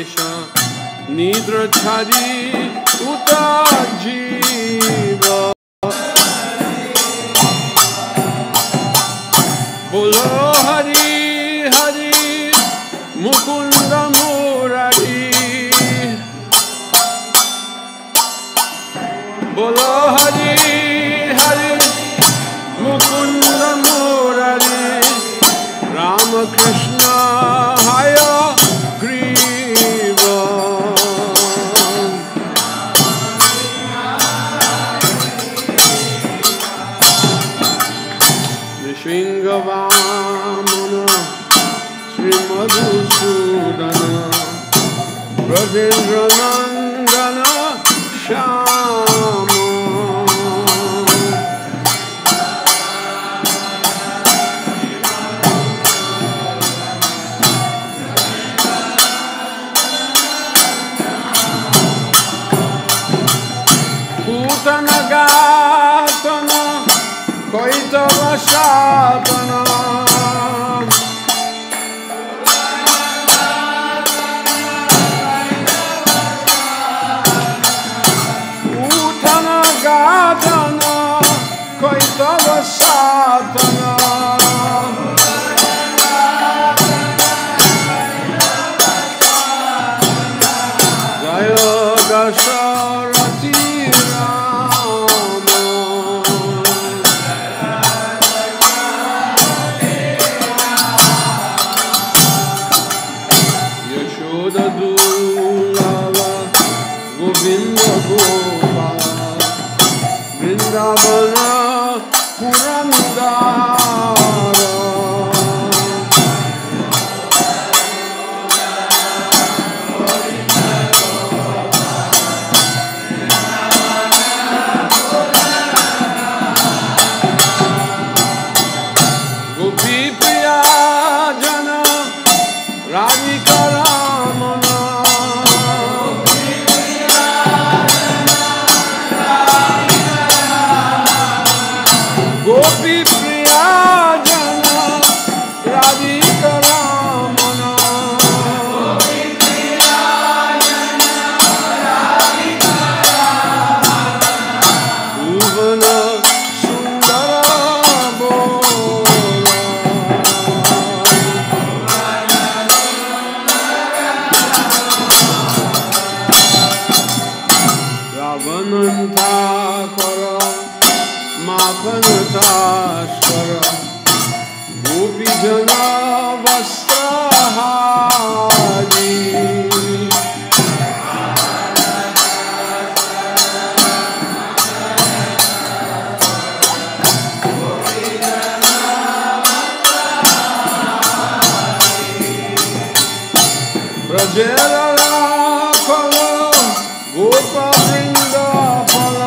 Desha Nidra Chari Uta Jiva Bolo Hari Hari Mukunda Murari Bolo Hari Hari Mukunda Murari Rama Krishna Haya Griva Nishingavamana Śrīmad Sudana Brajendra Nandana Shama Putana Gatana Koitava Shatana Putana Gatana Koitava Shatana Jaya Dasharati Vrindavana Purandara Gopi Priya Jana Radhika Ramana Gopi Priya Jana Radhika Ramana Gopi Priya Jana Radhika Ramana Bhuvana Sundara Bhola Ravananta Kara Mapanataskara Gopi Jana Vastrahari Brajera Kala Gopa Vrinda Pala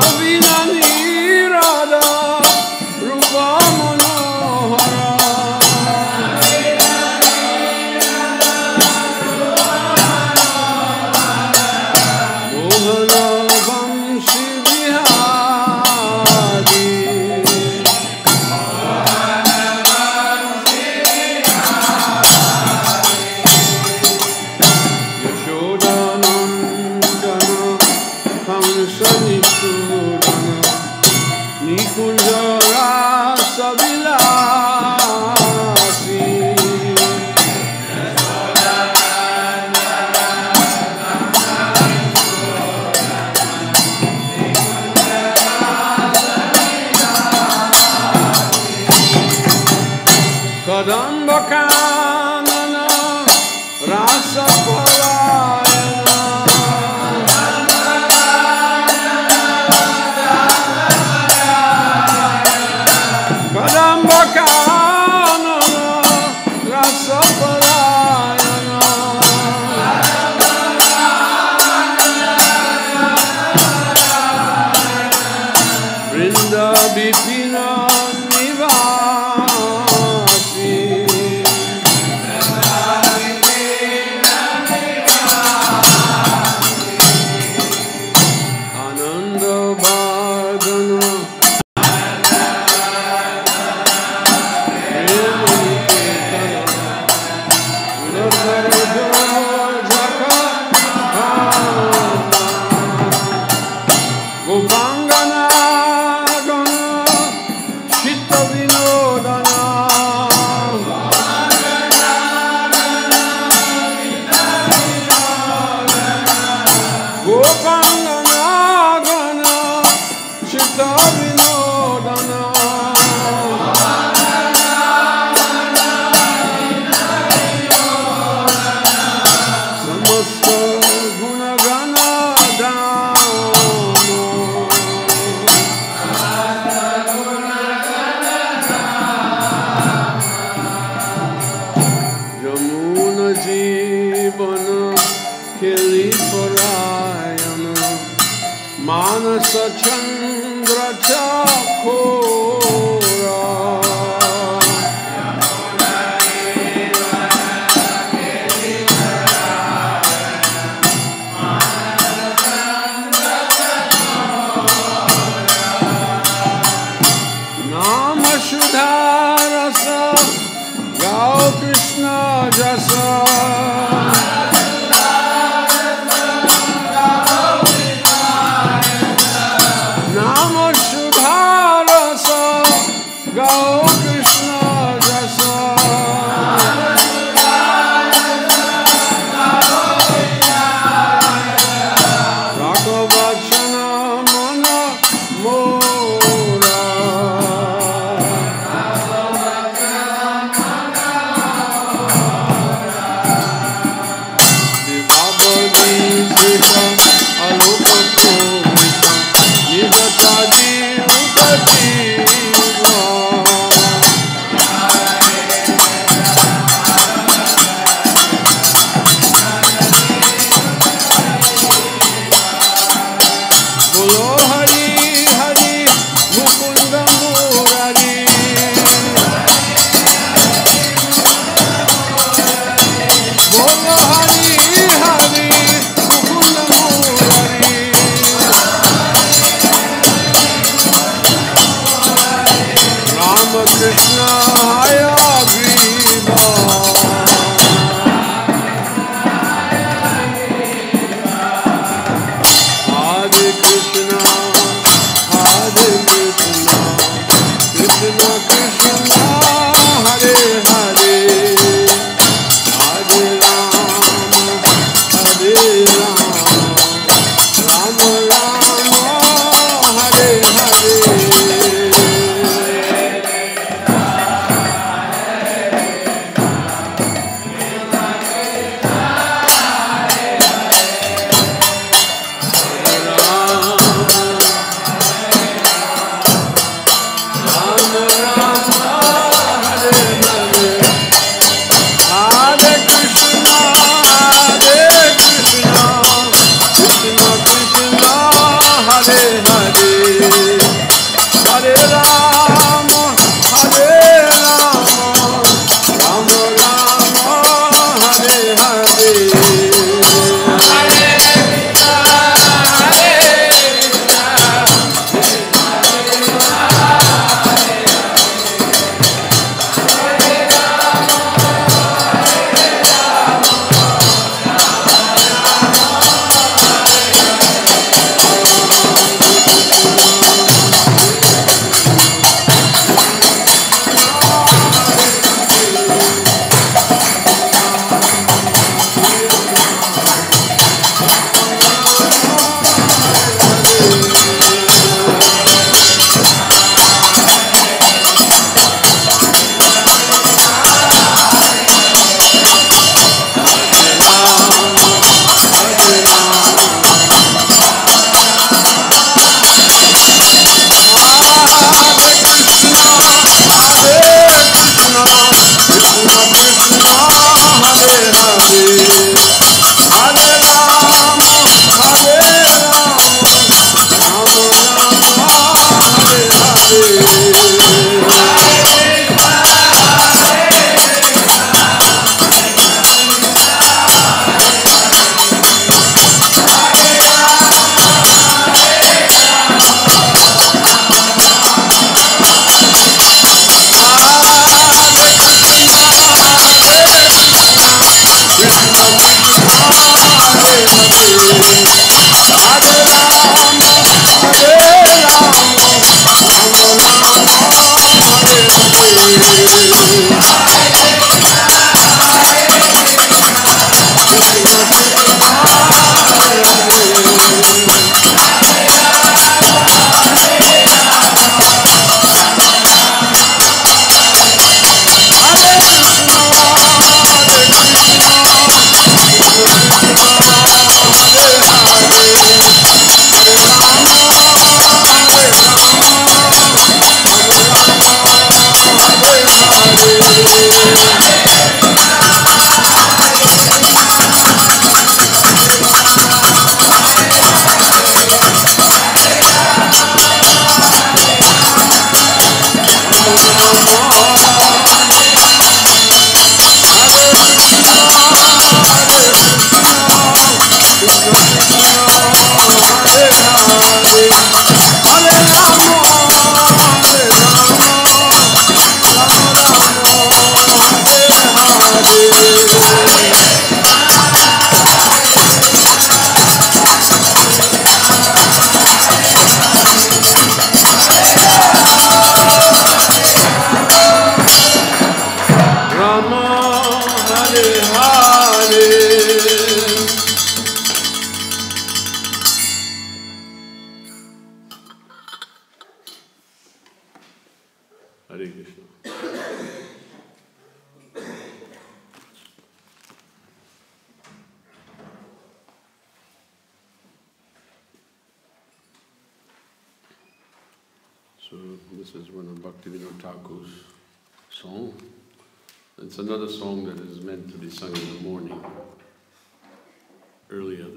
Navina Nira Kadamba Kanana Rasa Parayana Kadamba Kanana Rasa Parayana Vrinda Bipina Hare Krishna. So this is one of Bhaktivedanta song. It's another song that is meant to be sung in the morning, earlier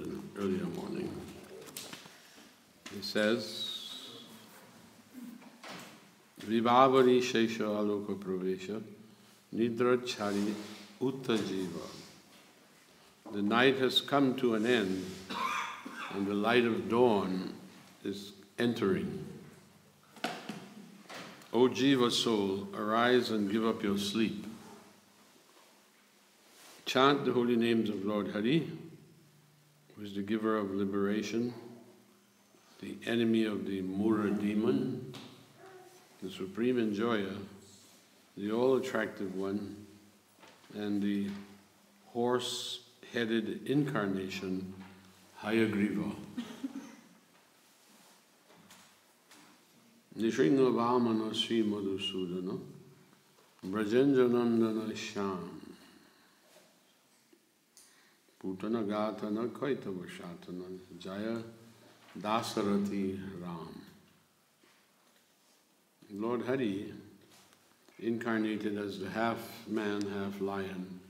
morning. It says, Vibhavari Shesha Aloka Pravesha Nidra Chari Uttajiva. The night has come to an end and the light of dawn is entering. O Jiva soul, arise and give up your sleep. Chant the holy names of Lord Hare, who is the giver of liberation, the enemy of the Mura demon, the supreme enjoyer, the all-attractive one, and the horse-headed incarnation, Hayagriva. Nishringa Vamana Sri Madhusudana, Brajenjanandana Sham, Putana Gatana Kaitava Shatana, Jaya Dasarati Ram. Lord Hare incarnated as the half-man, half-lion,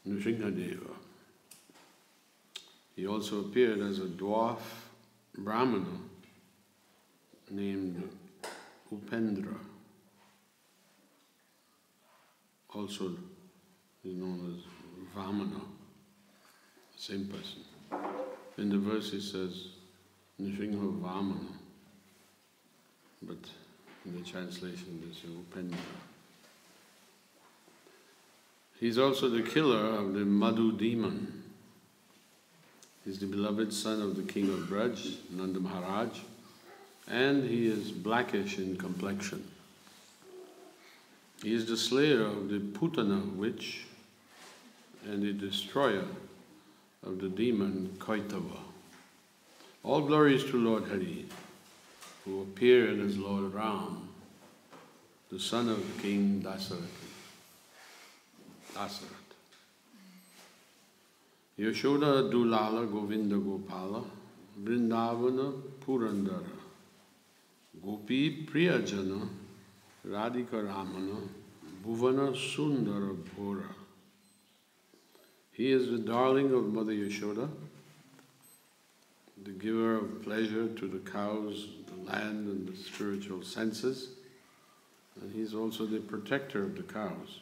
Nrsingadeva. He also appeared as a dwarf Brahmana named Upendra. Also is known as Vamana, same person. In the verse it says Nrsimha Vamana, but in the translation there's Upendra. He's also the killer of the Madhu demon. He's the beloved son of the king of Braj, Nanda Maharaj, and he is blackish in complexion. He is the slayer of the Putana witch and the destroyer of the demon Kaitava. All glories to Lord Hare, who appeared as Lord Ram, the son of King Dasarath. Yashoda Dulala Govinda Gopala, Vrindavana Purandara, Gopi Priyajana, Radhika Ramana, Bhuvana Sundara Bhora. He is the darling of Mother Yashoda, the giver of pleasure to the cows, the land and the spiritual senses, and he's also the protector of the cows.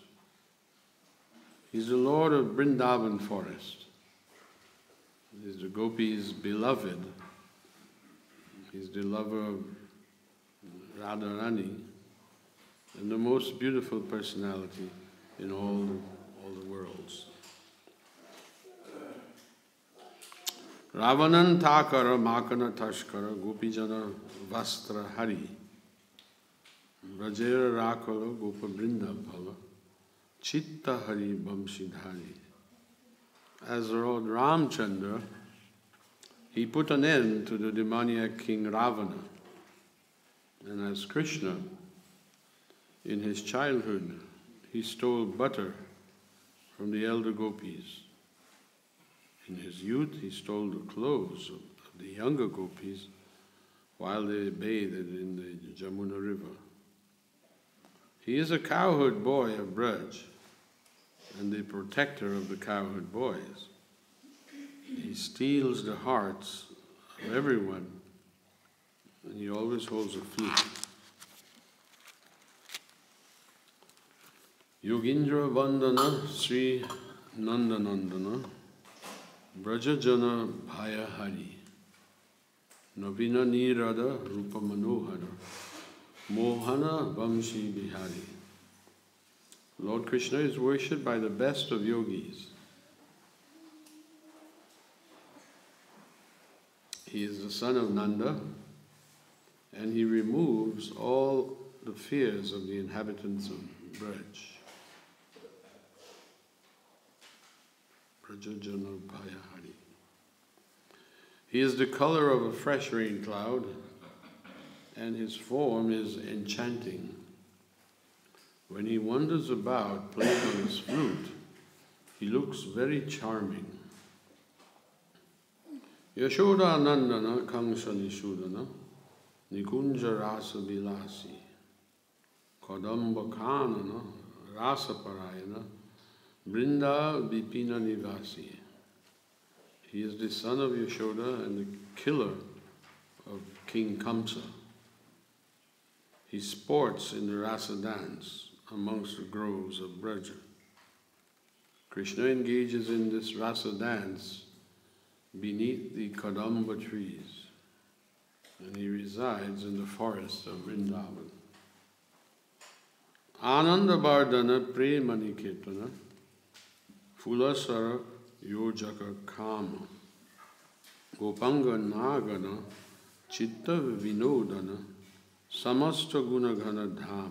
He's the Lord of Vrindavan forest. He's the gopis' beloved. He's the lover of Radharani and the most beautiful personality in all the worlds. Ravanan Takara Makana Tashkara Gopijana Vastra Hari Rajera Rakala Gopa Brinda Phala Chitta Hari Bamsidhari. As Lord Ramchandra, he put an end to the demoniac king Ravana. And as Krishna, in his childhood, he stole butter from the elder gopis. In his youth, he stole the clothes of the younger gopis while they bathed in the Jamuna river. He is a cowherd boy of Braj and the protector of the cowherd boys. He steals the hearts of everyone, and he always holds a flute. Yogindra Vandana Sri Nandanandana Brajajana Bhaya Hari Navina Nirada Rupa Manohara Mohana Vamshi Bihari. Lord Krishna is worshipped by the best of yogis. He is the son of Nanda, and he removes all the fears of the inhabitants of Braj. Brajajana Bhaya Hari. He is the color of a fresh rain cloud, and his form is enchanting. When he wanders about playing on his flute, he looks very charming. Yashoda Nandana Kamsa Nishudana Nikunja Rasa Bilasi Kadamba Kanana Rasa Parayana Brinda Vipina Nivasi. He is the son of Yashoda and the killer of King Kamsa. He sports in the rasa dance amongst the groves of Braja. Krishna engages in this rasa dance beneath the Kadamba trees, and he resides in the forests of Vrindavan. Ananda Bardana Premani Kirtana Fulasara Yojaka Kama Gopanga Nagana Chitta Vinodana Samasta Gunagana Dhama.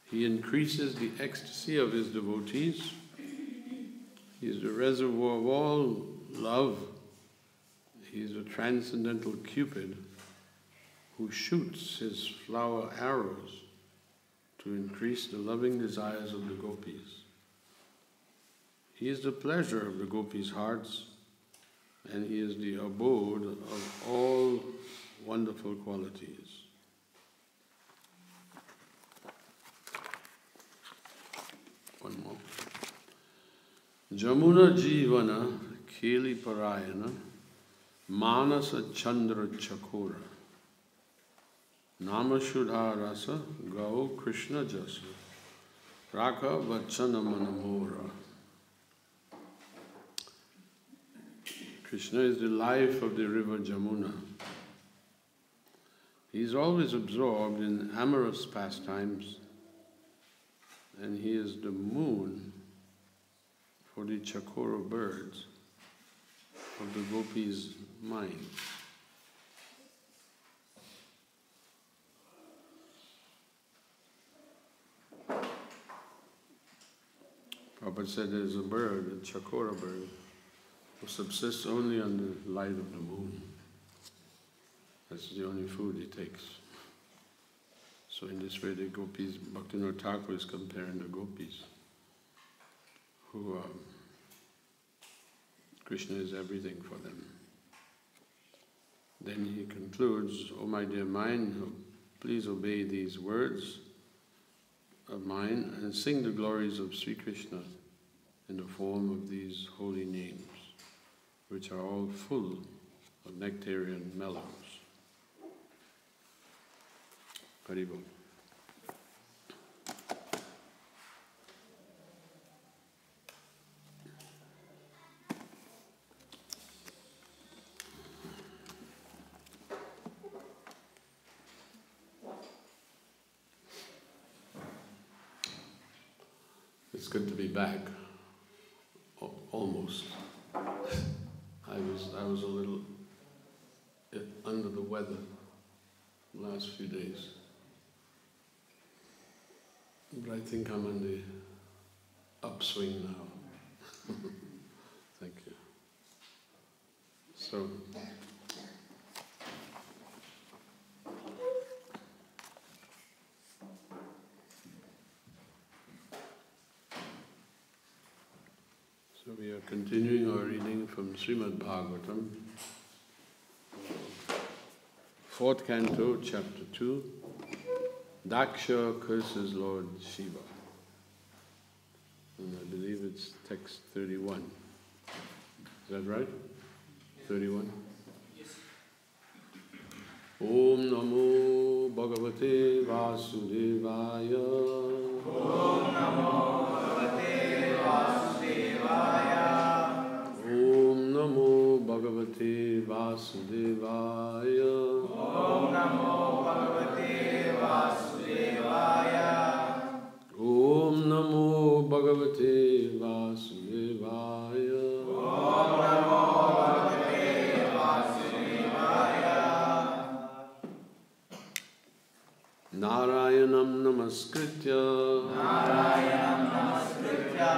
He increases the ecstasy of his devotees. He is the reservoir of all love. He is a transcendental Cupid who shoots his flower arrows to increase the loving desires of the gopis. He is the pleasure of the gopis' hearts, and he is the abode of all wonderful qualities. One more. Jamuna Jivana Keli Parayana Manasa Chandra Chakora Nama Shudha Rasa Gau Krishna Jasa Raka Vachana Manamora. Krishna is the life of the river Jamuna. He is always absorbed in amorous pastimes, and he is the moon for the Chakora birds of the gopis' mind. Prabhupada said there is a bird, a Chakora bird, who subsists only on the light of the moon. That's the only food he takes. So in this way the gopis, Bhaktivinoda Thakur is comparing the gopis, who Krishna is everything for them. Then he concludes, "O my dear mind, please obey these words of mine and sing the glories of Sri Krishna in the form of these holy names, which are all full of nectarian mellows." Haribol. It's good to be back. Almost. I was a little under the weather the last few days. But I think I'm on the upswing now. Thank you. So, we are continuing our reading from Śrīmad Bhāgavatam, 4th Canto, Chapter 2, Daksha curses Lord Shiva. And I believe it's text 31. Is that right? 31? Yes. Om Namo Bhagavate Vasudevaya. Om Namo Bhagavate Vasudevaya. Om Namo Bhagavate Vasudevaya. Om Namo Bhagavate Vasudevaya. Om Namo Bhagavate Vasudevaya. Om Namo Bhagavate Vasudevaya. Narayanam Namaskritya. Narayanam Namaskritya.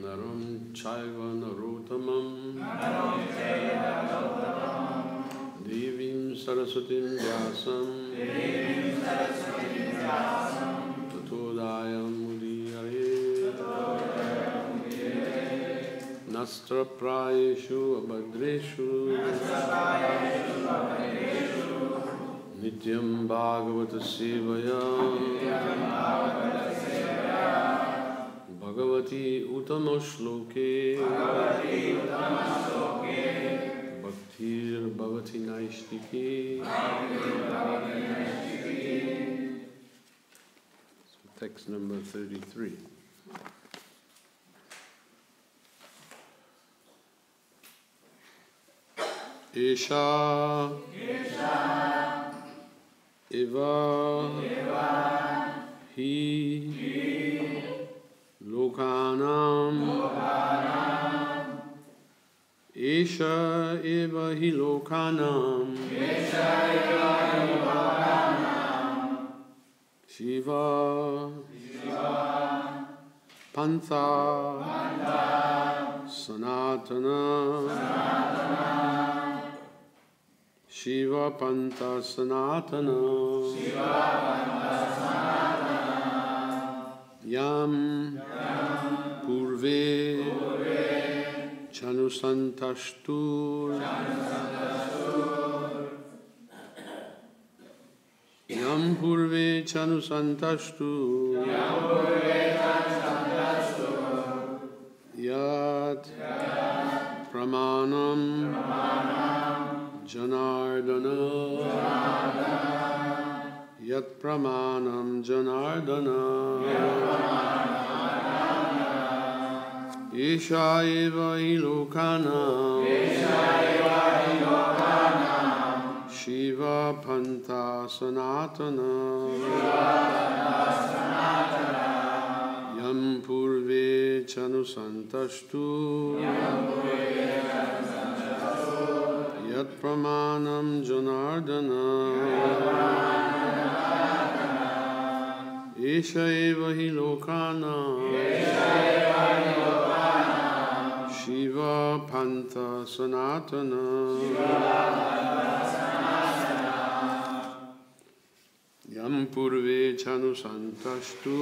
Naram Chaiva Narottamam. Naram Chaiva Narottamam. Devim Saraswatim Vyasam. Devim Saraswatim Vyasam. Tatodayam Mudiyare. Nastra Prayeshu Abhadreshu. Nityam Bhagavata Sevaya. Bhagavati Uttama Shloke. Bhaktir Bhavati Naishtiki. So text number 33. Esha Eva Hi Lokanam Esha Eva Hi Lokanam Shiva Pantha Sanatana Shiva Pantha Sanatana Yam Purve Chanusantashtur Yam Purve Chanusantashtur Yat Pramanam Janardana Yat Pramanam Janardana Esha Eva Hi Lokanam Shiva Pantha Sanatana Yam Purve Chanusantashtu Yat Pramanam Janardana Esha Eva Hi Lokanam Shiva Pantha Sanatana Yam Purve Chanusantashtu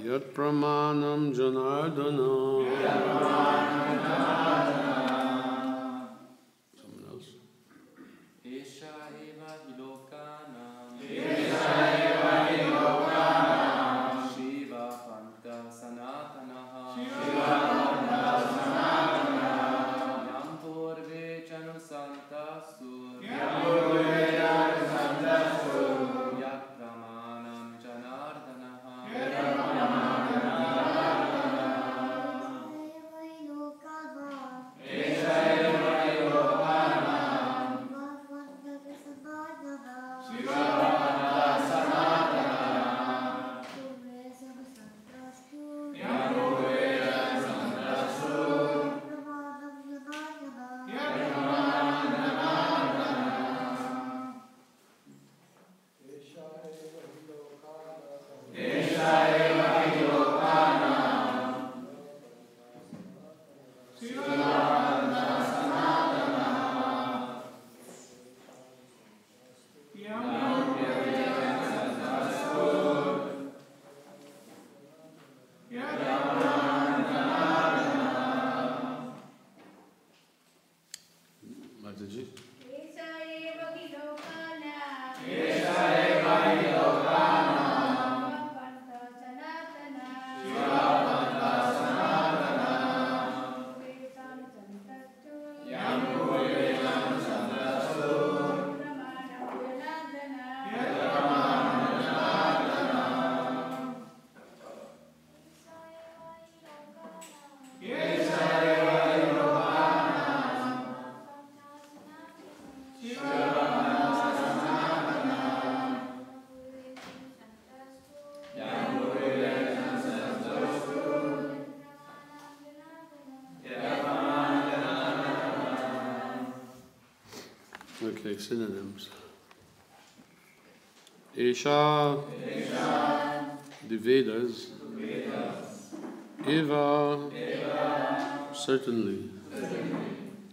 Yat Pramanam Janardana. Someone else? Esha eva hi lokanam. Shiva Panta Sanatanaha. Yam purve chanusantasu. Yat pramanam janardanaha. Mataji? Okay, synonyms. Esha, the Vedas. Eva, certainly.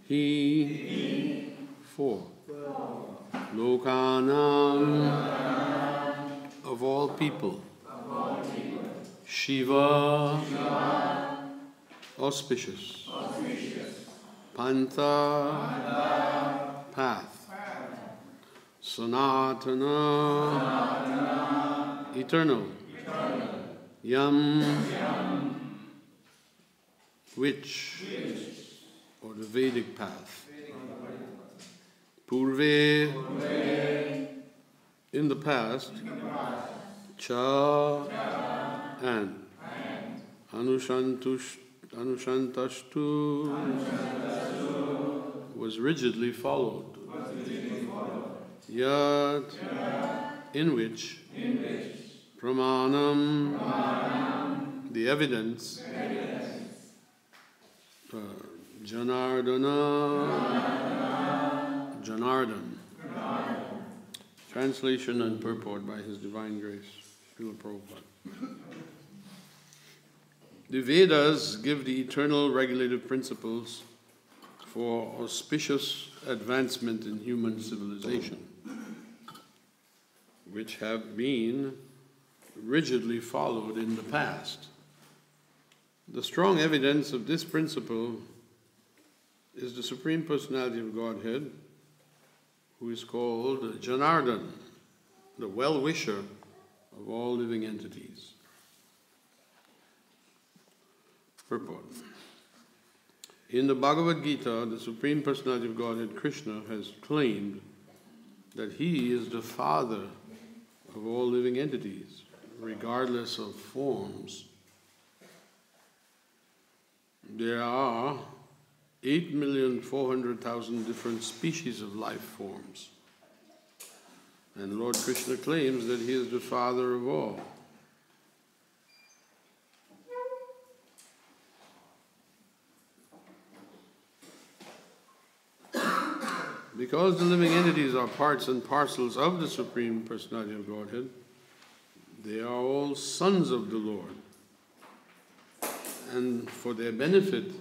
He, for. Lokanam, of all people. Shiva, auspicious. Pantha, path. Sanatana, eternal. Yam, which, or the Vedic path. Purve, in the past. Cha, and. Anushantastu, was rigidly followed. Yat, in which. Pramanam, the evidence. Janardan. Translation and purport by His Divine Grace, Srila Prabhupada. The Vedas give the eternal regulative principles for auspicious advancement in human civilization, which have been rigidly followed in the past. The strong evidence of this principle is the Supreme Personality of Godhead, who is called Janardan, the well-wisher of all living entities. Purport. In the Bhagavad Gita, the Supreme Personality of Godhead, Krishna, has claimed that He is the Father of all living entities, regardless of forms. There are 8,400,000 different species of life forms. And Lord Krishna claims that He is the Father of all. Because the living entities are parts and parcels of the Supreme Personality of Godhead, they are all sons of the Lord. And for their benefit,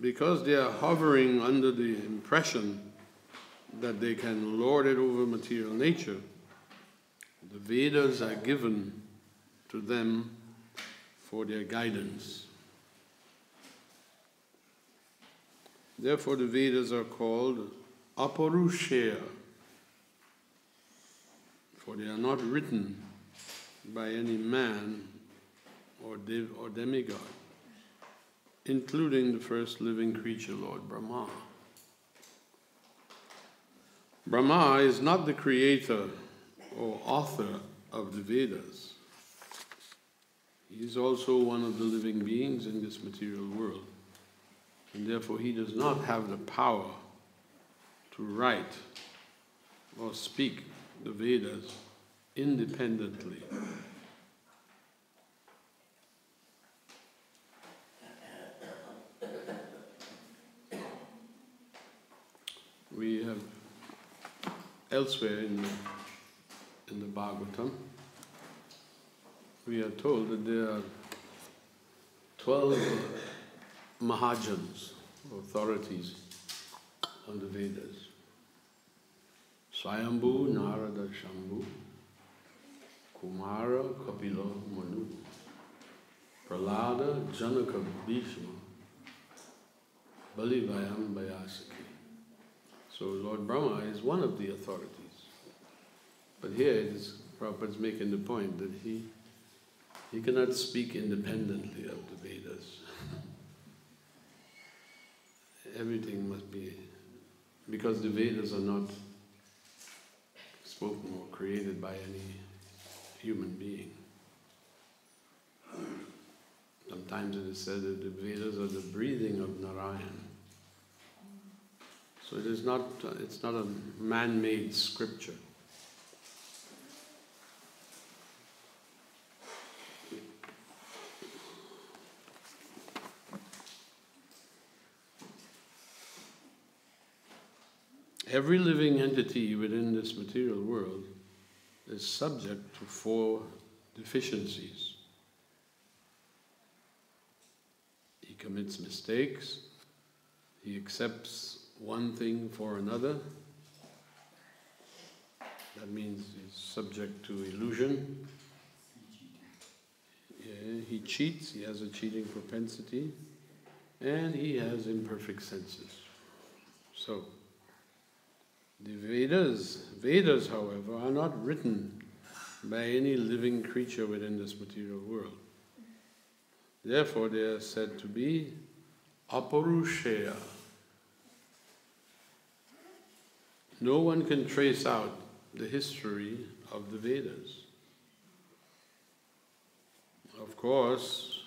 because they are hovering under the impression that they can lord it over material nature, the Vedas are given to them for their guidance. Therefore, the Vedas are called Aparushya, for they are not written by any man or demigod, including the first living creature, Lord Brahma. Brahma is not the creator or author of the Vedas. He is also one of the living beings in this material world. And therefore he does not have the power to write or speak the Vedas independently. We have elsewhere in the Bhagavatam, we are told that there are 12 Mahajans, authorities on the Vedas. Swayambhu, Narada, Shambhu, Kumara, Kapila, Manu, Prahlada, Janaka, Bhishma, Balivayam, Bayasaki. So Lord Brahma is one of the authorities. But here Prabhupada is making the point that he cannot speak independently of the Vedas. Everything must be, because the Vedas are not spoken or created by any human being. Sometimes it is said that the Vedas are the breathing of Narayan. So it's not a man-made scripture. Every living entity within this material world is subject to 4 deficiencies. He commits mistakes, he accepts one thing for another. That means he's subject to illusion. Yeah, he cheats, he has a cheating propensity, and he has imperfect senses. So, the Vedas, however, are not written by any living creature within this material world. Therefore, they are said to be Aparushaya. No one can trace out the history of the Vedas. Of course,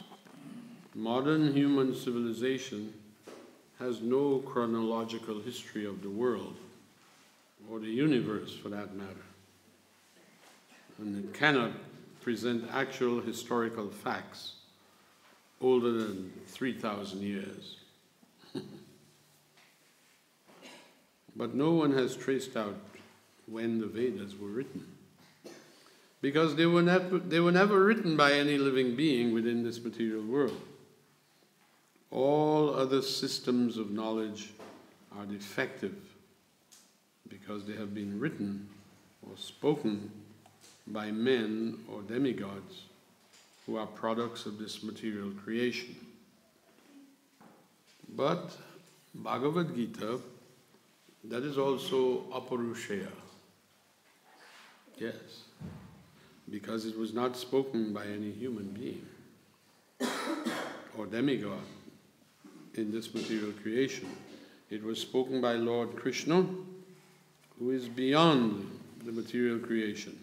modern human civilization has no chronological history of the world, or the universe for that matter. And it cannot present actual historical facts older than 3,000 years. But no one has traced out when the Vedas were written, because they were never written by any living being within this material world. All other systems of knowledge are defective because they have been written or spoken by men or demigods who are products of this material creation. But Bhagavad Gita, that is also Aparushaya. Yes, because it was not spoken by any human being or demigod in this material creation. It was spoken by Lord Krishna, who is beyond the material creation.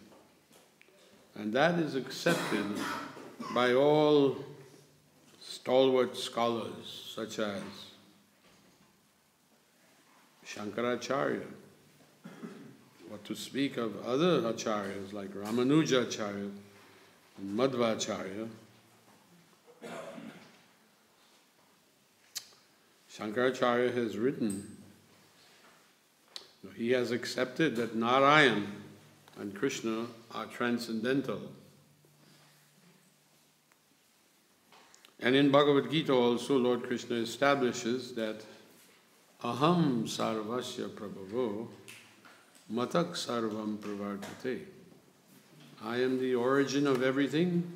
And that is accepted by all stalwart scholars such as Shankaracharya, what to speak of other acharyas like Ramanujacharya and Madhvacharya. Shankaracharya has written, he has accepted that Narayan and Krishna are transcendental. And in Bhagavad Gita also, Lord Krishna establishes that Aham sarvasya prabhavo matak sarvam pravartate. I am the origin of everything,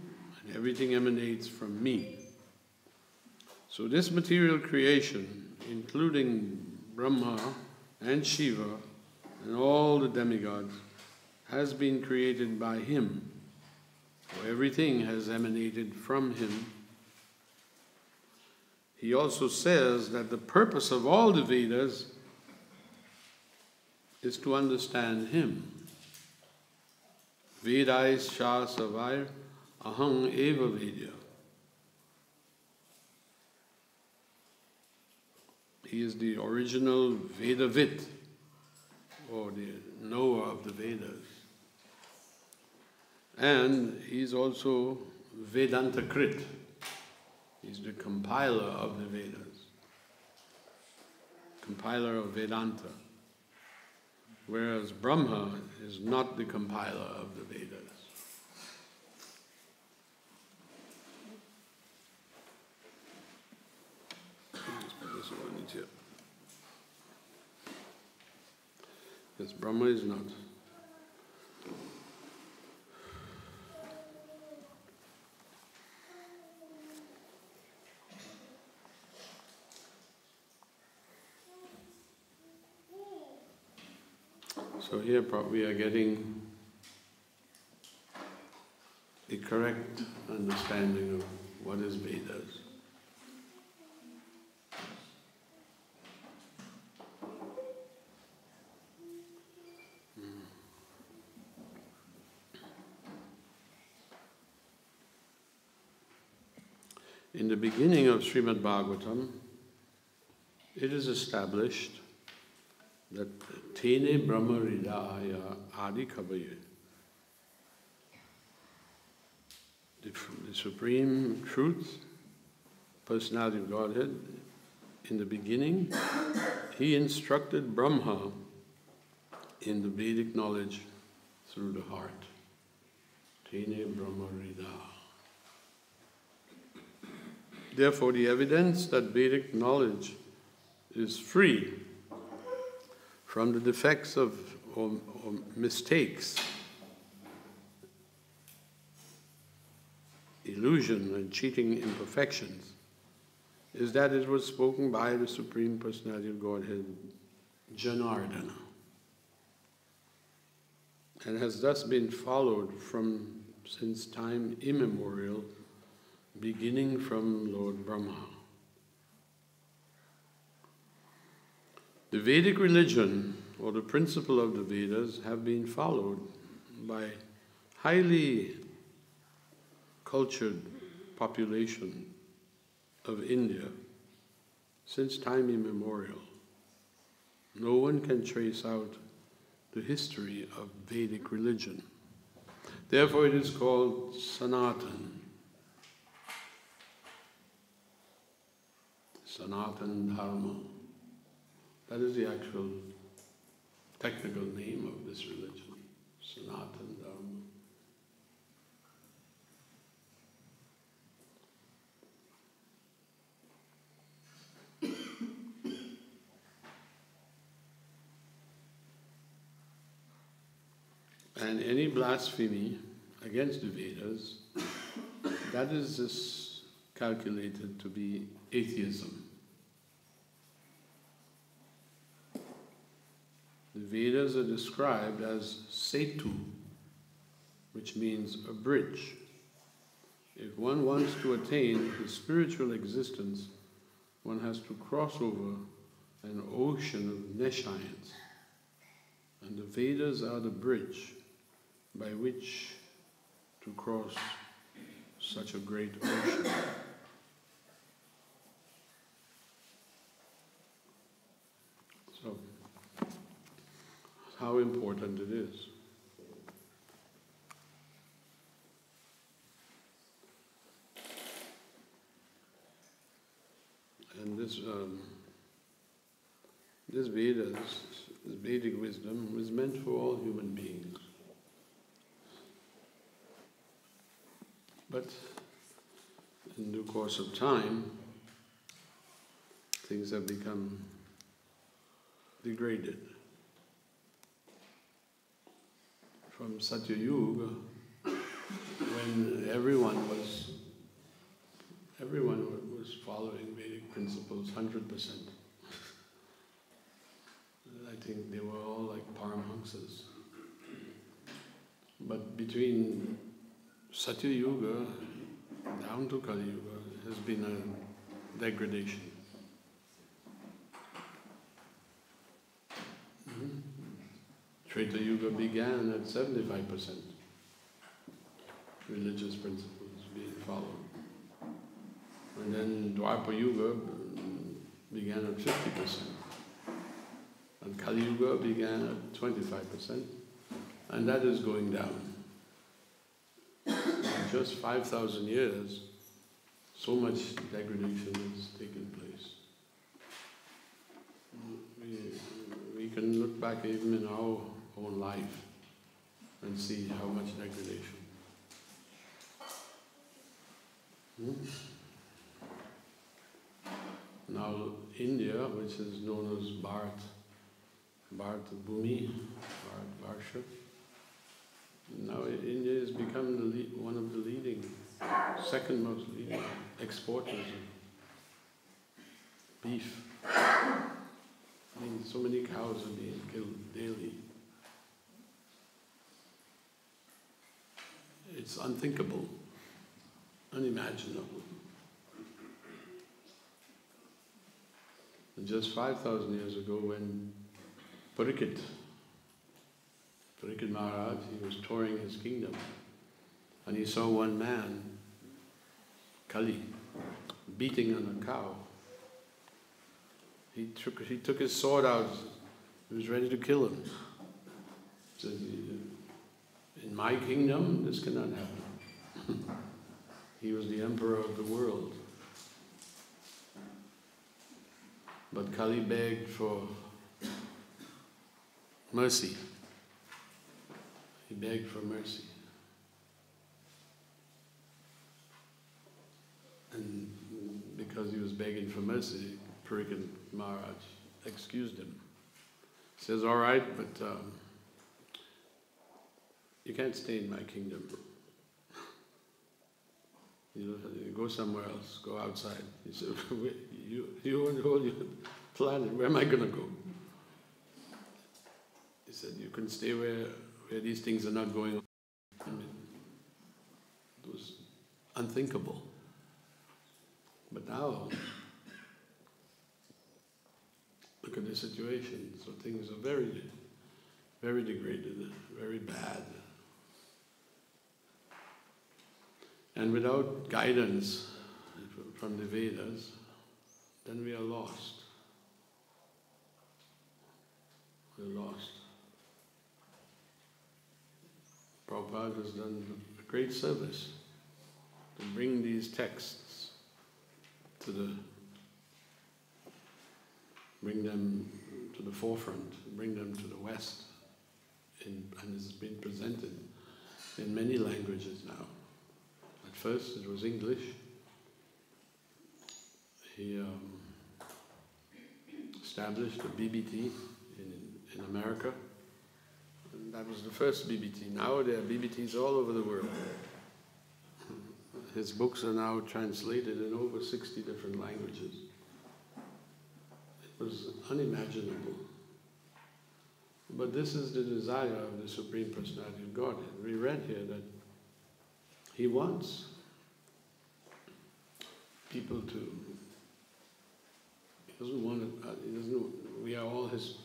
and everything emanates from me. So this material creation, including Brahma and Shiva and all the demigods, has been created by him. So everything has emanated from him. He also says that the purpose of all the Vedas is to understand him. Vedais Shasavair Aham Eva Vedya. He is the original Vedavit, or the knower of the Vedas. And he's also Vedantakrit. He's the compiler of the Vedas, compiler of Vedanta. Whereas Brahma is not the compiler of the Vedas. Let's put this one in here. Yes, Brahma is not. So here we are getting the correct understanding of what is Vedas. In the beginning of Śrīmad Bhāgavatam, it is established that Tene Brahma Hridaya Adi Kavaye, the Supreme Truth, Personality of Godhead, in the beginning, he instructed Brahma in the Vedic knowledge through the heart. Tene Brahma Rida. Therefore, the evidence that Vedic knowledge is free from the defects of or mistakes, illusion and cheating imperfections, is that it was spoken by the Supreme Personality of Godhead, Janardana, and has thus been followed since time immemorial, beginning from Lord Brahma. The Vedic religion, or the principle of the Vedas, have been followed by highly cultured population of India since time immemorial. No one can trace out the history of Vedic religion. Therefore it is called Sanatan. Sanatan Dharma. That is the actual technical name of this religion, Sanatan Dharma. And any blasphemy against the Vedas, that is just calculated to be atheism. The Vedas are described as setu, which means a bridge. If one wants to attain the spiritual existence, one has to cross over an ocean of nescience. And the Vedas are the bridge by which to cross such a great ocean. So, how important it is. And this Vedas, this Vedic wisdom, was meant for all human beings. But in due course of time, things have become degraded. From Satya Yuga, when everyone was following Vedic principles 100%. I think they were all like Paramahamsas. But between Satya Yuga down to Kali Yuga has been a degradation. Treta Yuga began at 75% religious principles being followed. And then Dwapara Yuga began at 50%. And Kali Yuga began at 25%. And that is going down. In just 5,000 years, so much degradation has taken place. We can look back even in our own life and see how much degradation. Now India, which is known as Bharat Bhumi, Bharat Varsha, now India has become one of the leading, second most leading exporters of beef. I mean, so many cows are being killed daily. It's unthinkable, unimaginable. And just 5,000 years ago, when Parikshit Maharaj, he was touring his kingdom, and he saw one man, Kali, beating on a cow. He took his sword out, he was ready to kill him. He said, in my kingdom, this cannot happen. He was the emperor of the world. But Kali begged for mercy. He begged for mercy. And because he was begging for mercy, Parikshit Maharaj excused him. He says, all right, but you can't stay in my kingdom. You go somewhere else, go outside. He said, you and all your planet, where am I going to go? He said, you can stay where these things are not going on. I mean, it was unthinkable. But now, look at the situation. So things are very, very degraded, very bad. And without guidance from the Vedas, then we are lost. We're lost. Prabhupada has done a great service to bring these texts bring them to the forefront, bring them to the West, and it's been presented in many languages now. At first it was English. He established a BBT in America. And that was the first BBT. Now there are BBTs all over the world. His books are now translated in over 60 different languages. It was unimaginable. But this is the desire of the Supreme Personality of Godhead. We read here that he wants people to, we are all his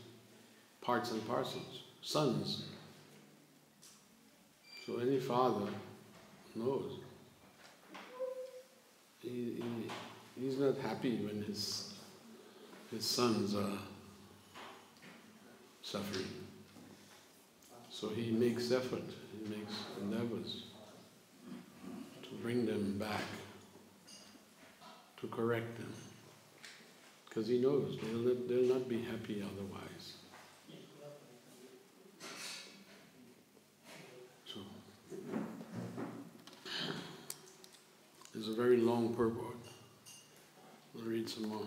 parts and parcels, sons. So any father knows. He's not happy when his sons are suffering. So he makes effort, he makes endeavors to bring them back, to correct them. Because he knows they'll not be happy otherwise. So, there's a very long purport. We'll read some more.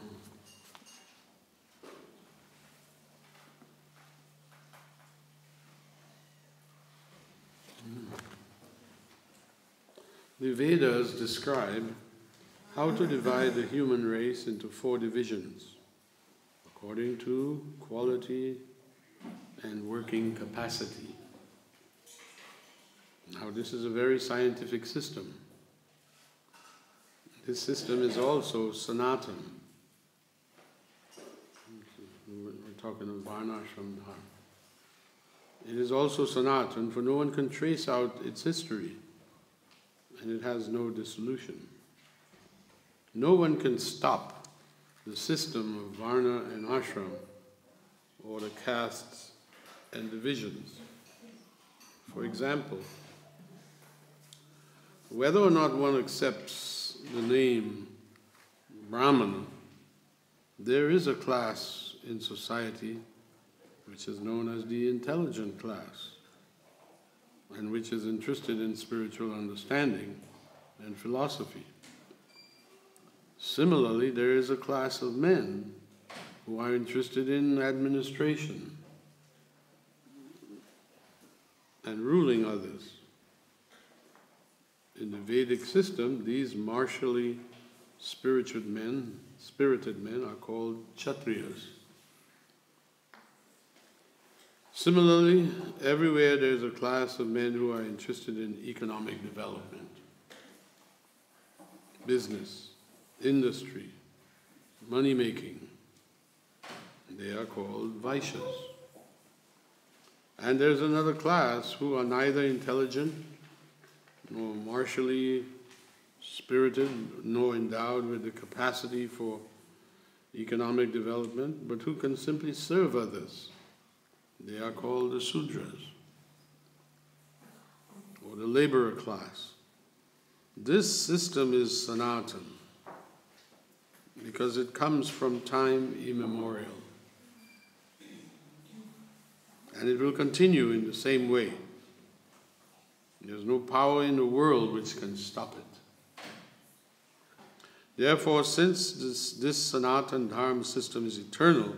The Vedas describe how to divide the human race into 4 divisions, according to quality and working capacity. Now this is a very scientific system. This system is also Sanatan. We're talking of Varnashram Dharma. It is also Sanatan, for no one can trace out its history, and it has no dissolution. No one can stop the system of Varna and Ashram, or the castes and divisions. For example, whether or not one accepts the name Brahmana, there is a class in society which is known as the intelligent class, and which is interested in spiritual understanding and philosophy. Similarly, there is a class of men who are interested in administration and ruling others. In the Vedic system, these martially spirited men are called Kshatriyas. Similarly, everywhere there's a class of men who are interested in economic development, business, industry, money-making. They are called Vaishyas. And there's another class who are neither intelligent, nor martially spirited, nor endowed with the capacity for economic development, but who can simply serve others. They are called the Sudras, or the laborer class. This system is Sanatan, because it comes from time immemorial. And it will continue in the same way. There's no power in the world which can stop it. Therefore, since this Sanatana Dharma system is eternal,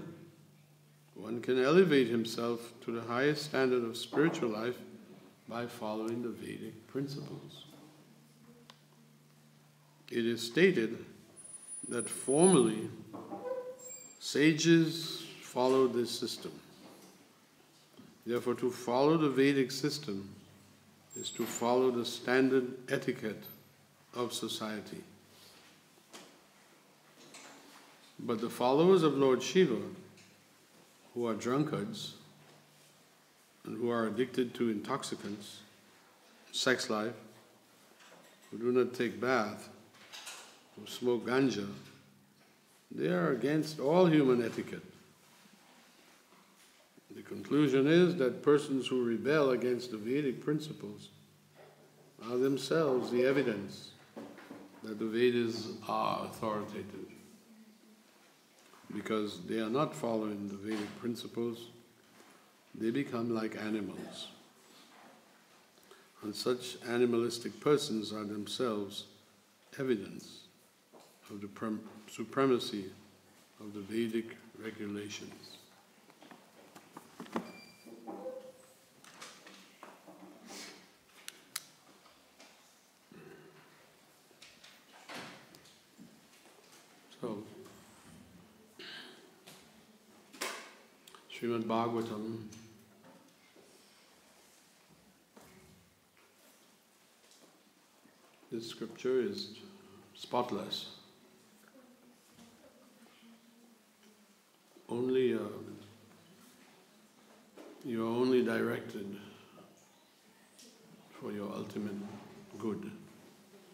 one can elevate himself to the highest standard of spiritual life by following the Vedic principles. It is stated that formerly sages followed this system. Therefore, to follow the Vedic system is to follow the standard etiquette of society. But the followers of Lord Shiva, who are drunkards and who are addicted to intoxicants, sex life, who do not take bath, who smoke ganja, they are against all human etiquette. The conclusion is that persons who rebel against the Vedic principles are themselves the evidence that the Vedas are authoritative. Because they are not following the Vedic principles, they become like animals. And such animalistic persons are themselves evidence of the supremacy of the Vedic regulations. So, Śrīmad Bhāgavatam this scripture is spotless. You are only directed for your ultimate good.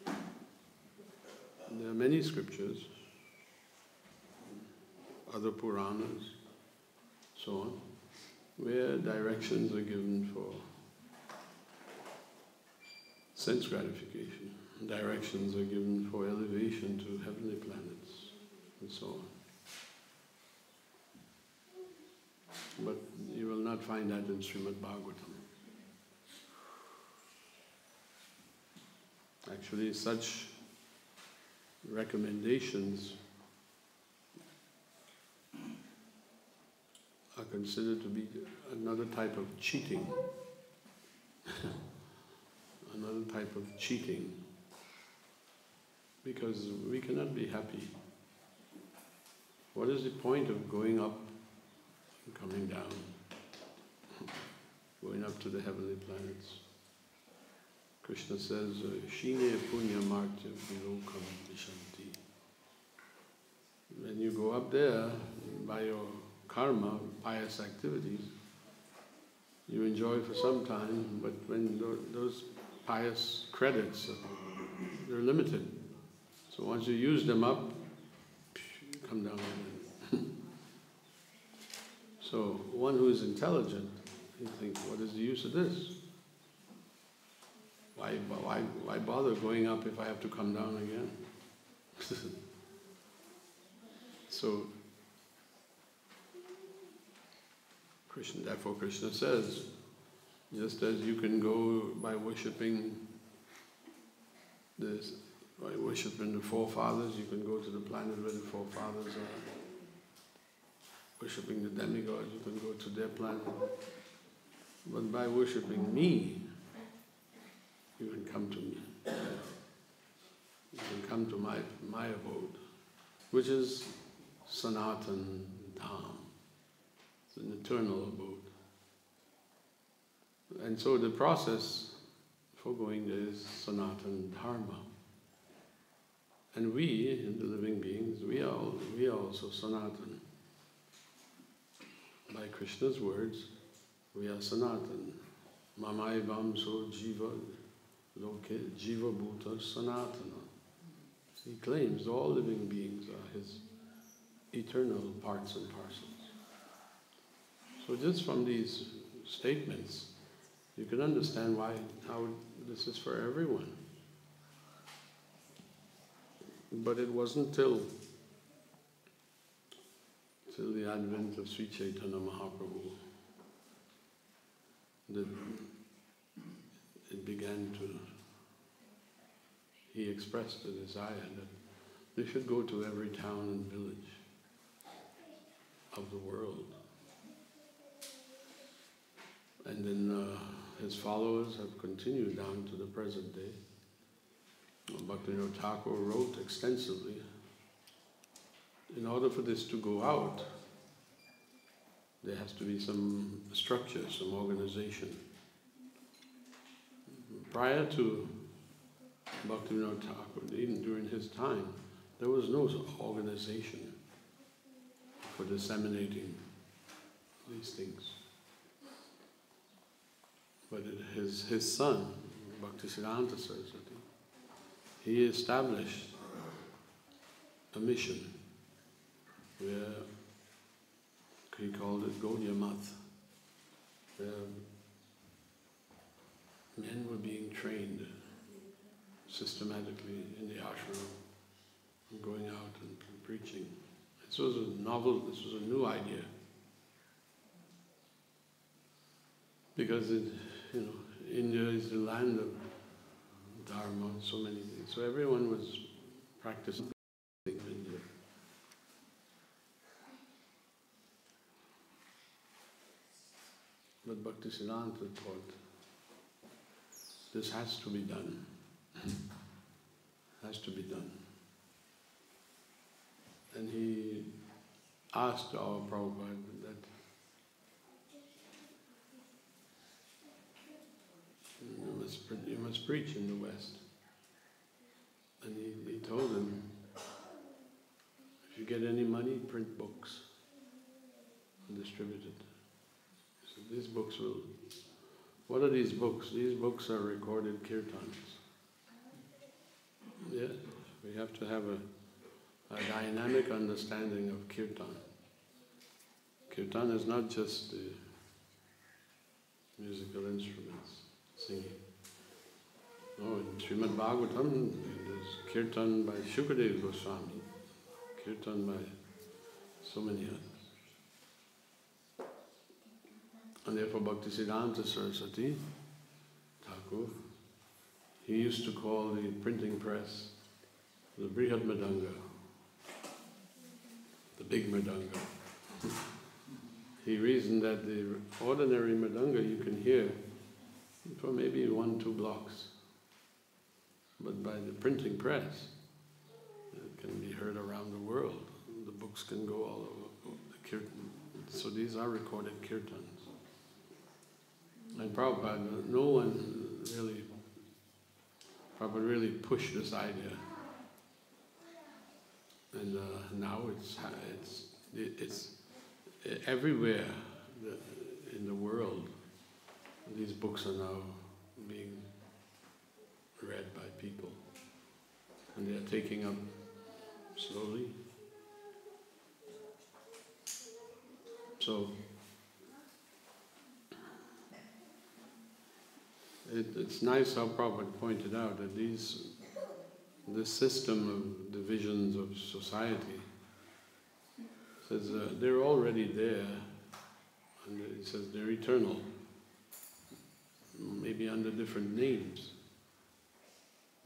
There are many scriptures, other Puranas, so on, where directions are given for sense gratification. Directions are given for elevation to heavenly planets, and so on. But you will not find that in Śrīmad Bhāgavatam. Actually, such recommendations are considered to be another type of cheating. Another type of cheating. Because we cannot be happy. What is the point of going up and coming down? Going up to the heavenly planets. Krishna says, Shine punya martya vilokam vishanti. When you go up there, by your karma, pious activities, you enjoy for some time, but when those pious credits, they're limited. So once you use them up, you come down again. So one who is intelligent, he thinks, what is the use of this? Why bother going up if I have to come down again? So therefore Krishna says, just as you can go by worshipping the forefathers, you can go to the planet where the forefathers are. Worshipping the demigods, you can go to their planet. But by worshipping me, you can come to me. You can come to my abode, which is Sanatana Dham. It's an eternal abode. And so the process for going there is Sanatana Dharma. And we, the living beings, we are also Sanatana. By Krishna's words, we are Sanatana. Mamaivam so jiva loke jiva bhuta sanatana. He claims all living beings are his eternal parts and parcels. So just from these statements, you can understand how this is for everyone. But it wasn't till the advent of Sri Chaitanya Mahaprabhu that it began to, he expressed a desire that they should go to every town and village of the world. And then his followers have continued down to the present day. Bhaktivinoda Thakur wrote extensively, in order for this to go out, there has to be some structure, some organization. Prior to Bhaktivinoda Thakur, even during his time, there was no organization for disseminating these things. But his son, Bhaktisiddhanta Saraswati, he established a mission where he called it Gaudiya Math, where men were being trained systematically in the ashram, and going out and preaching. This was a novel, this was a new idea. Because India is the land of Dharma, so many things. So everyone was practicing in India. But Bhaktisiddhanta thought, this has to be done. Has to be done. And he asked our Prabhupada that you must preach in the West. And he told him, if you get any money, print books and distribute it. So these books will... What are these books? These books are recorded kirtans. Yes, we have to have a dynamic understanding of kirtan. Kirtan is not just the musical instruments, singing. No, in Śrīmad Bhāgavatam, there's kirtan by Shukadeva Goswami, kirtan by so many others. And therefore Bhaktisiddhanta Saraswati Thakur, he used to call the printing press the Brihad Mridanga, the big Mridanga. He reasoned that the ordinary Mridanga you can hear for maybe 1-2 blocks. But by the printing press, it can be heard around the world. The books can go all over the kirtan. So these are recorded kirtans. And Prabhupada, no one really, Prabhupada really pushed this idea. And now it's everywhere in the world. These books are now being read by people, and they are taking up slowly. So it's nice how Prabhupada pointed out that this system of divisions of society says they're already there, and it says they're eternal, maybe under different names.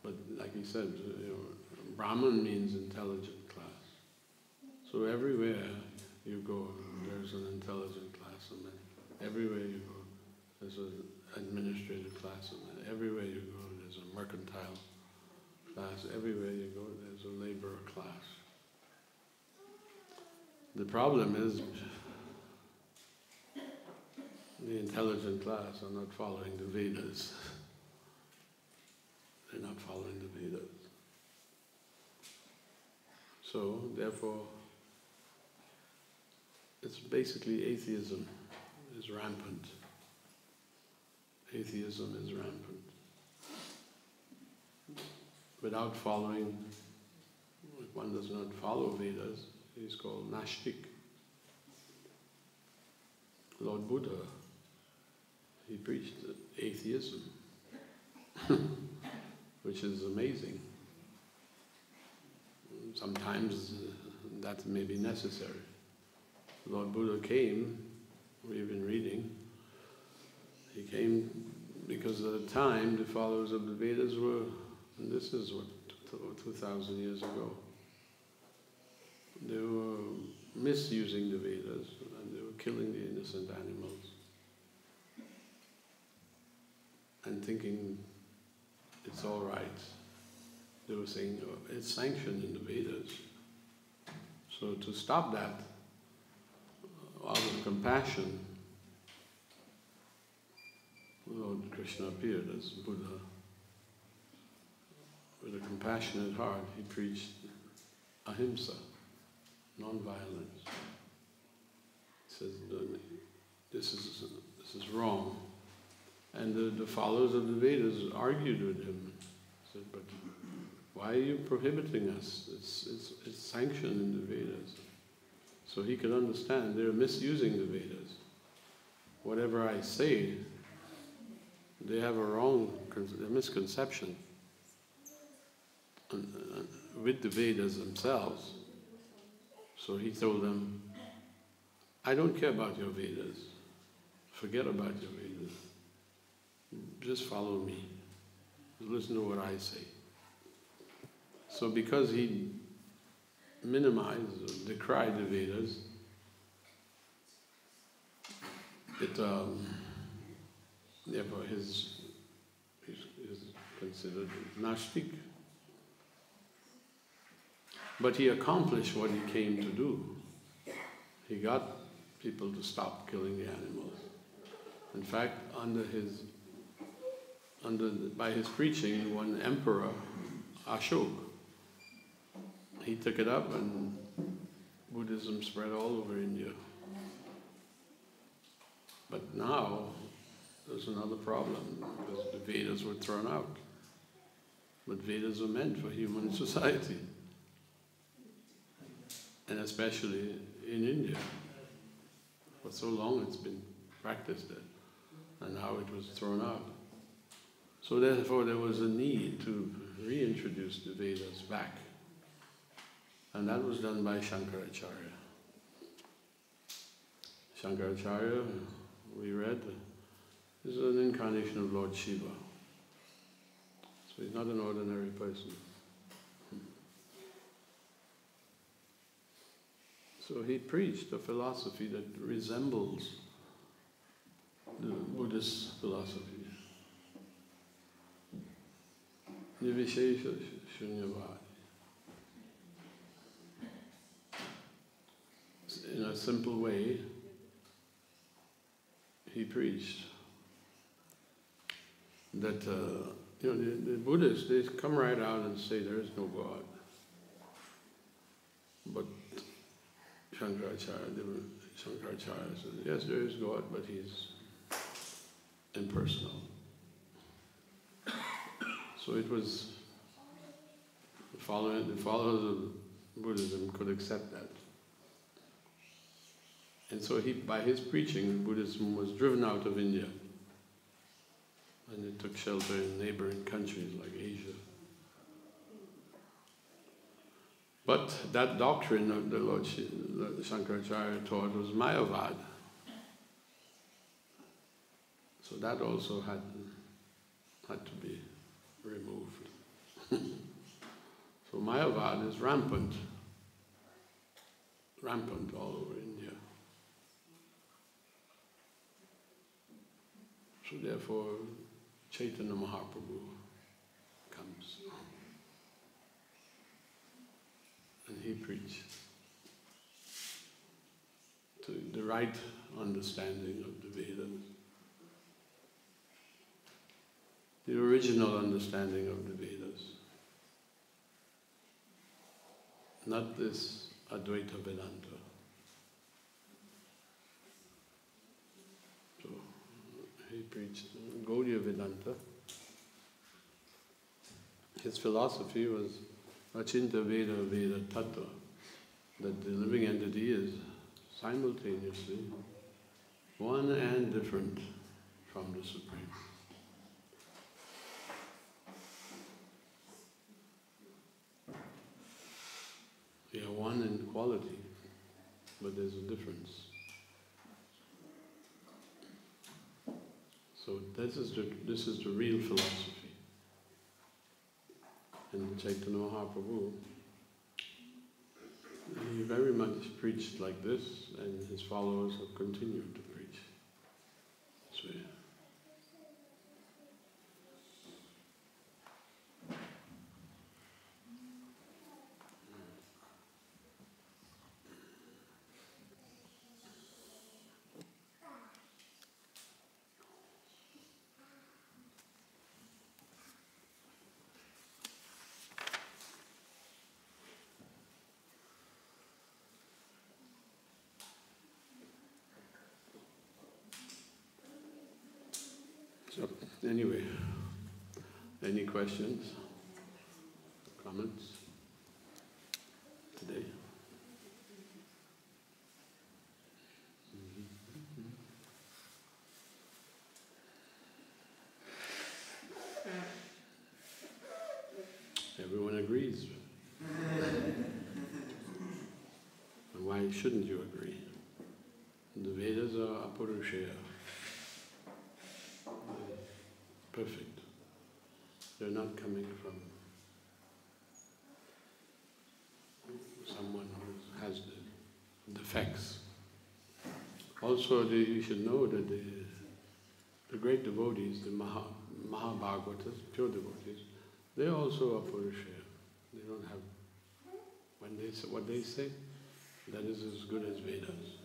But like he said, Brahman means intelligent class. So everywhere you go, there's an intelligent class, and then everywhere you go, there's an administrative class, and then everywhere you go, there's a mercantile class. Everywhere you go, there's a laborer class. The problem is the intelligent class are not following the Vedas. They're not following the Vedas. So, therefore, it's basically atheism is rampant. Atheism is rampant. Without following, if one does not follow Vedas, he's called Nashtik. Lord Buddha, he preached atheism, which is amazing. Sometimes that may be necessary. Lord Buddha came, we've been reading, He came because at the time the followers of the Vedas were, and this is what, 2,000 years ago, they were misusing the Vedas and they were killing the innocent animals and thinking it's all right. They were saying, oh, it's sanctioned in the Vedas. So to stop that, out of compassion, Lord Krishna appeared as Buddha. With a compassionate heart, he preached ahimsa, non-violence. He says, this is wrong. And the followers of the Vedas argued with him. He said, but why are you prohibiting us? It's sanctioned in the Vedas. So he could understand they're misusing the Vedas. Whatever I say, they have a misconception with the Vedas themselves. So he told them, I don't care about your Vedas. Forget about your Vedas. Just follow me. Listen to what I say. So because he minimized or decried the Vedas, therefore he's considered Nashtik. But he accomplished what he came to do. He got people to stop killing the animals. In fact, by his preaching, one emperor, Ashoka, he took it up and Buddhism spread all over India. But now, there's another problem, because the Vedas were thrown out. But Vedas are meant for human society. And especially in India. For so long it's been practiced there, and now it was thrown out. So therefore there was a need to reintroduce the Vedas back. And that was done by Shankaracharya. Shankaracharya, we read, is an incarnation of Lord Shiva. So he's not an ordinary person. So he preached a philosophy that resembles the Buddhist philosophy. Nivishesha Shunyavadi. In a simple way, he preached that the Buddhists, they come right out and say there is no God. But Shankaracharya said, yes, there is God, but he's impersonal. So it was, the followers of Buddhism could accept that. And so by his preaching, Buddhism was driven out of India. And it took shelter in neighboring countries like Asia. But that doctrine of the Lord Shankaracharya taught was Mayavad. So that also had to be removed. So Mayavad is rampant all over India. So therefore, Chaitanya Mahaprabhu comes. And he preached to the right understanding of the Vedas, the original understanding of the Vedas, not this Advaita Vedanta. So he preached Gaudiya Vedanta. His philosophy was Achinta Veda Veda Tattva, that the living entity is simultaneously one and different from the Supreme. They are one in quality, but there's a difference. So this is the real philosophy. And Chaitanya Mahaprabhu, he very much preached like this, and his followers have continued to preach this way. So, anyway, any questions, comments today? Everyone agrees. And why shouldn't you agree? The Vedas are apurusheya. Perfect. They're not coming from someone who has the defects. Also, you should know that the great devotees, the Mahabhagavatas, pure devotees, they also are Purusha. They don't have, when they say what they say, that is as good as Vedas.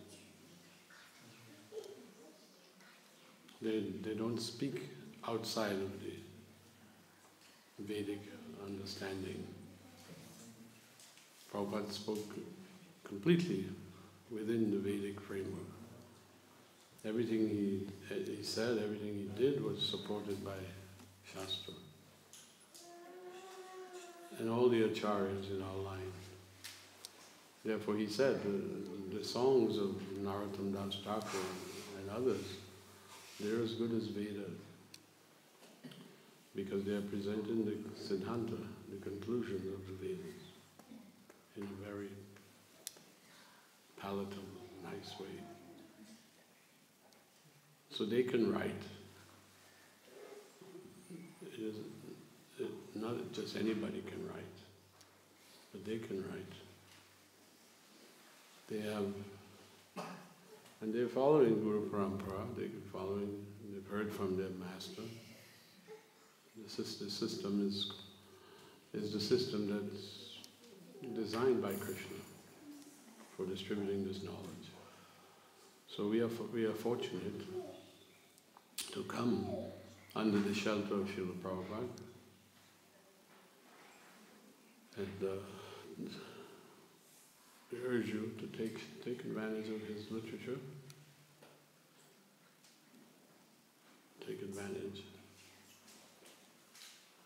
They don't speak outside of the Vedic understanding. Prabhupada spoke completely within the Vedic framework. Everything he said, everything he did was supported by Shastra. And all the Acharyas in our line. Therefore he said, the songs of Narottam Das Thakur and others, they're as good as Vedas, because they are presenting the Siddhanta, the conclusion of the Vedas, in a very palatable, nice way. So they can write. Not just anybody can write, but they can write. They have, and they're following Guru Parampara, they've heard from their master. The system is the system that's designed by Krishna for distributing this knowledge. So we are fortunate to come under the shelter of Srila Prabhupada. And we urge you to take advantage of his literature. Take advantage.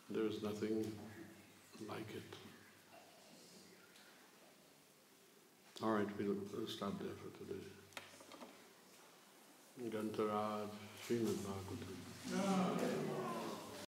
There is nothing like it. All right, we'll stop there for today. Gantharaj, Śrīmad Bhāgavatam.